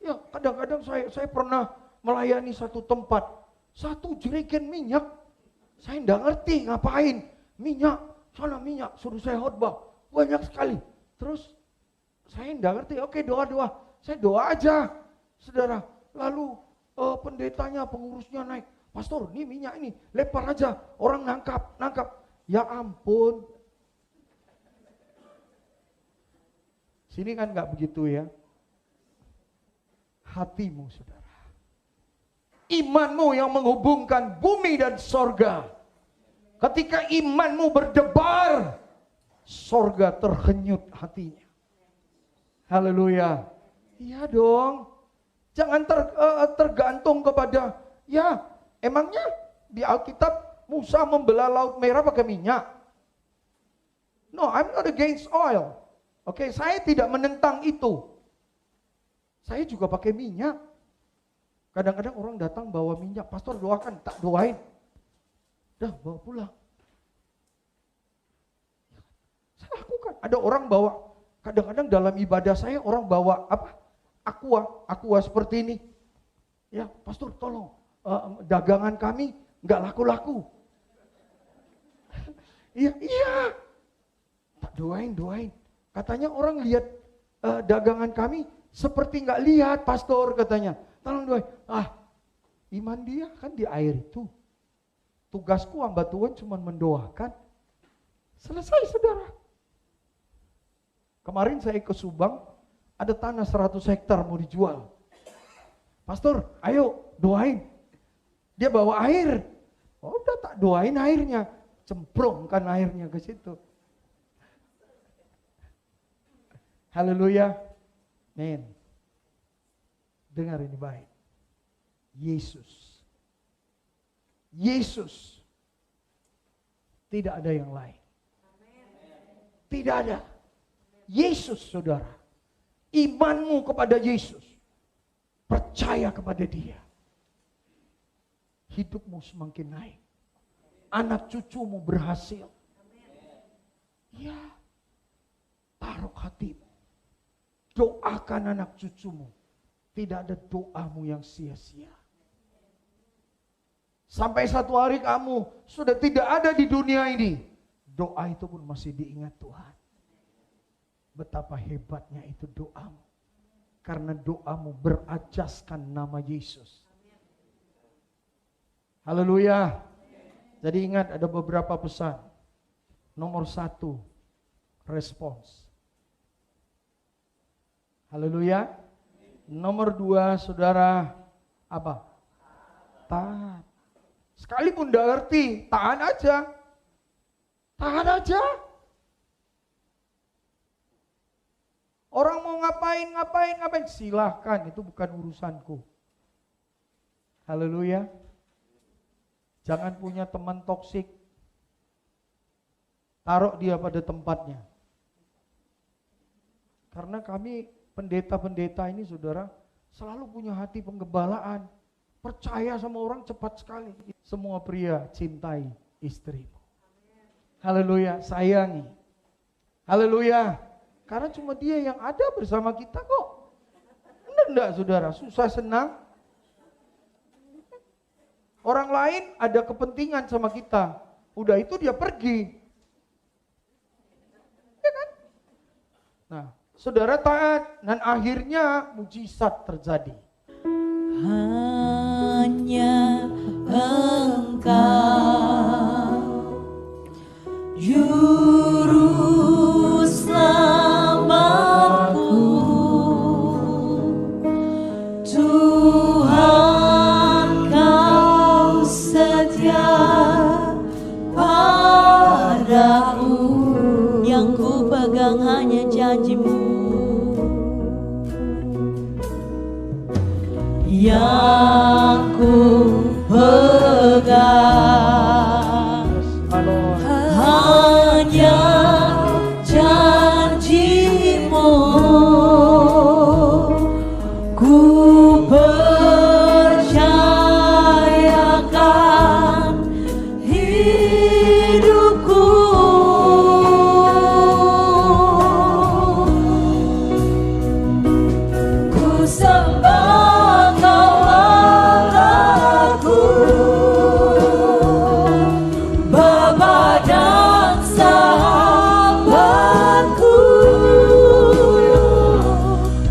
Ya, kadang-kadang saya pernah melayani satu tempat, 1 jerigen minyak, saya nggak ngerti ngapain, minyak, sana minyak, suruh saya khotbah, banyak sekali. Terus saya nggak ngerti, oke doa-doa, saya doa aja, saudara. Lalu pendetanya, pengurusnya naik, pastor, ini minyak ini, lempar aja, orang nangkap. Ya ampun. Sini kan nggak begitu ya. Hatimu, saudara. Imanmu yang menghubungkan bumi dan sorga. Ketika imanmu berdebar, sorga terhenyut hatinya. Haleluya. Iya dong. Jangan tergantung kepada, ya emangnya di Alkitab Musa membelah Laut Merah pakai minyak? No, I'm not against oil. Oke, saya tidak menentang itu. Saya juga pakai minyak. Kadang-kadang orang datang bawa minyak, pastor doakan, tak doain. Dah bawa pulang. Saya lakukan. Ada orang bawa, kadang-kadang dalam ibadah saya orang bawa apa? Aqua seperti ini. Ya, pastor tolong, dagangan kami nggak laku-laku. Iya. Tak doain. Katanya orang lihat dagangan kami seperti nggak lihat, pastor katanya. Tolong doain. Iman dia kan di air itu. Tugasku hamba Tuhan cuma mendoakan. Selesai, saudara. Kemarin saya ke Subang, ada tanah 100 hektar mau dijual. Pastor, ayo doain. Dia bawa air. Udah tak doain airnya, cemplungkan airnya ke situ. Haleluya. Men. Dengar ini baik. Yesus. Tidak ada yang lain. Tidak ada. Yesus, saudara. Imanmu kepada Yesus. Percaya kepada Dia. Hidupmu semakin naik. Anak cucumu berhasil. Ya. Taruh hatimu. Doakan anak cucumu. Tidak ada doamu yang sia-sia. Sampai satu hari kamu sudah tidak ada di dunia ini. Doa itu pun masih diingat Tuhan. Betapa hebatnya itu doamu. Karena doamu berajaskan nama Yesus. Haleluya. Jadi ingat ada beberapa pesan. Nomor 1, respons. Haleluya. Nomor 2, saudara, apa? Taat. Sekalipun tidak ngerti, tahan aja. Tahan aja. Orang mau ngapain, silahkan, itu bukan urusanku. Haleluya. Jangan punya teman toksik. Taruh dia pada tempatnya. Karena kami pendeta-pendeta ini, saudara, selalu punya hati penggembalaan. Percaya sama orang cepat sekali. Semua pria cintai istrimu. Haleluya, sayangi. Haleluya. Karena cuma dia yang ada bersama kita kok. Benar enggak, saudara? Susah senang. Orang lain ada kepentingan sama kita. Udah itu dia pergi. Ya kan? Nah, saudara taat dan akhirnya mujizat terjadi. Hanya Engkau Juru Selamatku, Tuhan Kau setia padaku, yang ku pegang yang hanya janjimu yang ku pegang. Hanya janjimu ku percayakan hidupku. Ku sembah Kau Allahku, Bapa dan sahabatku.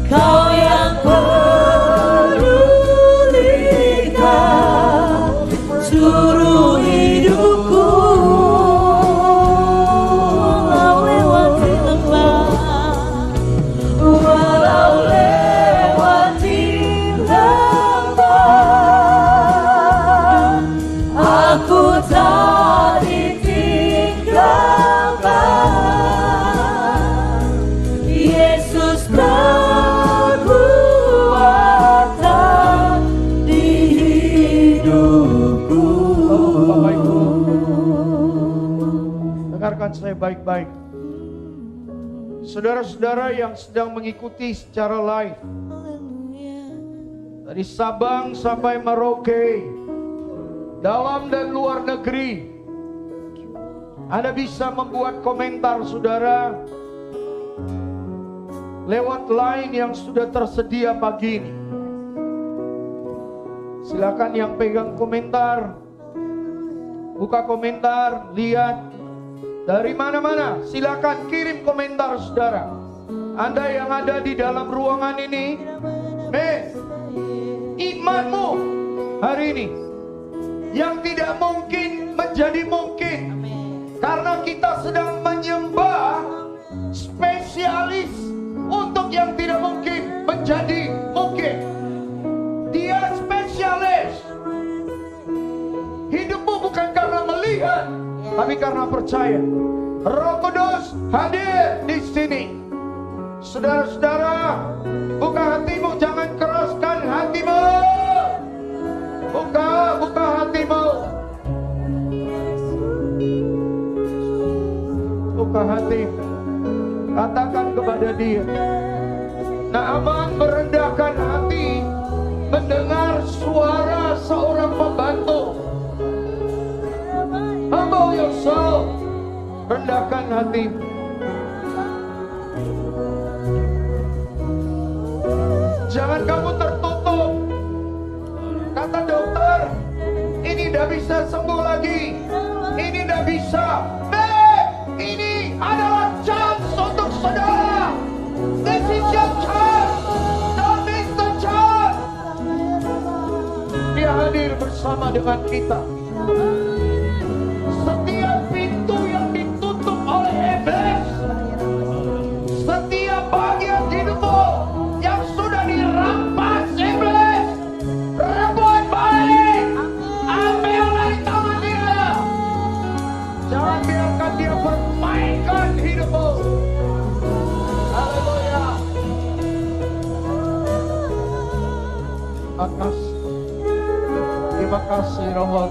Kau yang pedulikan seluruh hidupku. Walau lewati lembah, walau lewati lembah, aku tak ditinggalkan. Yesus kekuatan di hidupku. Bapak Ibu, dengarkan saya baik-baik. Saudara-saudara yang sedang mengikuti secara live dari Sabang sampai Merauke, dalam dan luar negeri, Anda bisa membuat komentar saudara lewat line yang sudah tersedia pagi ini. Silakan yang pegang komentar, buka komentar, lihat dari mana-mana. Silakan kirim komentar saudara. Anda yang ada di dalam ruangan ini, imanmu hari ini yang tidak mungkin menjadi mungkin, karena kita sedang menyembah spesialis untuk yang tidak mungkin menjadi mungkin. Dia spesialis. Hidupmu bukan karena melihat, tapi karena percaya. Roh Kudus hadir di sini. Saudara-saudara, buka hatimu, jangan keraskan hatimu. Buka hatimu. Buka hatimu. Katakan kepada dia. Naaman merendahkan hati mendengar suara seorang pembantu. Humble yourself. Rendahkan hatimu. Jangan kamu tertutup. Kata dokter, ini tidak bisa sembuh lagi. Ini tidak bisa. Ini adalah chance untuk saudara. This is your chance. Don't miss the chance. Dia hadir bersama dengan kita. Setiap pintu yang ditutup oleh iblis, setiap bagian hidupmu yang sudah dirampas iblis, rebut balik. Ambil dari tangan dia. Jangan biarkan dia permainkan hidupmu. Haleluya. Terima kasih Roh.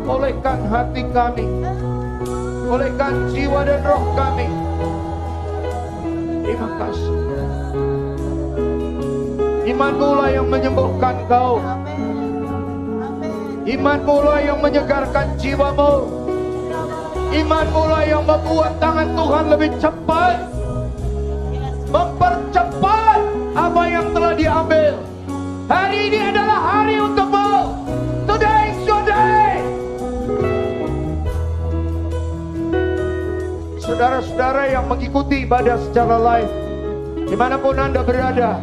Olehkan hati kami, olehkan jiwa dan roh kami. Terima kasih. Imanmu lah yang menyembuhkan kau. Imanmu lah yang menyegarkan jiwamu. Imanmu lah yang membuat tangan Tuhan lebih cepat, mempercepat apa yang telah diambil. Hari ini adalah hari untukmu. Today is your day. Saudara-saudara yang mengikuti ibadah secara live, dimanapun Anda berada,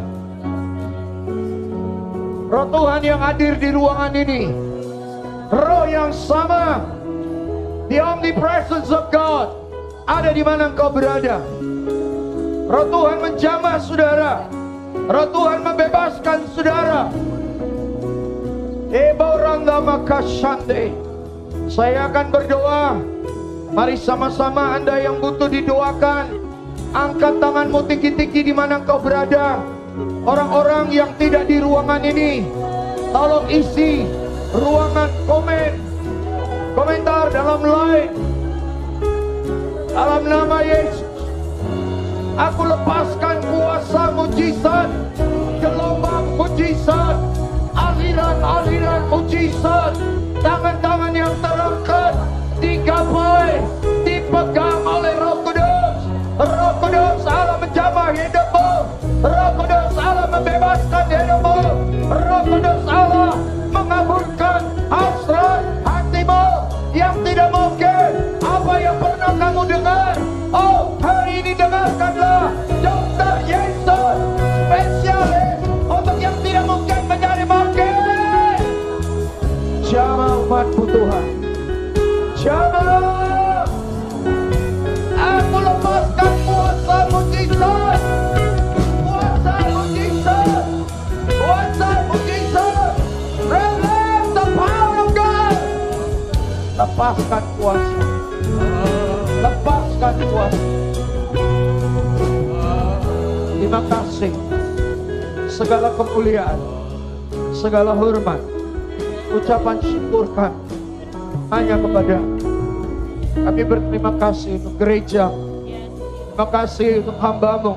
Roh Tuhan yang hadir di ruangan ini, Roh yang sama, the omnipresence of God, ada di mana engkau berada. Roh Tuhan menjamah saudara. Roh Tuhan membebaskan saudara. Saya akan berdoa. Mari sama-sama Anda yang butuh didoakan, angkat tanganmu tinggi-tinggi di mana engkau berada. Orang-orang yang tidak di ruangan ini, tolong isi ruangan komentar dalam live. Dalam nama Yesus, aku lepaskan kuasa mujizat, gelombang mujizat, aliran-aliran mujizat, tangan-tangan yang terangkat, digapai, dipegang oleh Roh Kudus. Roh Kudus Allah menjamah hidupmu. Roh Kudus Allah membebaskan hidupmu. Roh Kudus Allah mengabulkan hasrat hatimu yang tidak mungkin. Apa yang pernah kamu dengar, oh hari ini dengarkanlah. Dokter Yesus, spesialis untuk yang tidak mungkin menjadi mungkin. Jamah umatmu Tuhan, jamah. Aku lepaskan kuasa mujizat, kuasa mujizat, kuasa mujizat. Release the power of God. Lepaskan kuasa, lepaskan kuasa. Terima kasih. Segala kemuliaan, segala hormat, ucapan syukur kami hanya kepada kami. Berterima kasih untuk gereja. Terima kasih untuk hamba-Mu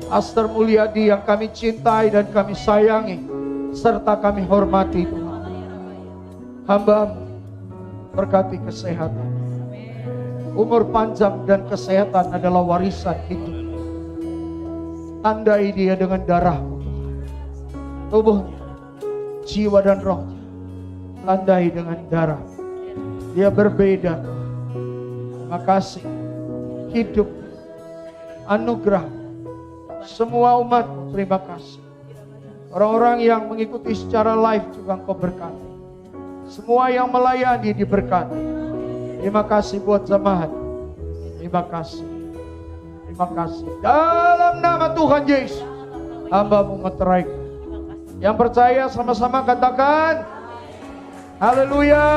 Pastor Mulyadi yang kami cintai dan kami sayangi serta kami hormati Tuhan. Hamba-Mu berkati kesehatan. Umur panjang dan kesehatan adalah warisan hidup. Tandai dia dengan darah-Mu Tuhan. Tubuhnya, jiwa dan rohnya tandai dengan darah. Dia berbeda. Terima kasih. Hidup, anugerah, semua umat terima kasih. Orang-orang yang mengikuti secara live juga Engkau berkati. Semua yang melayani diberkati. Terima kasih buat jemaat. Terima kasih. Terima kasih. Dalam nama Tuhan Yesus, hamba-Mu meteraikan. Yang percaya sama-sama katakan haleluya.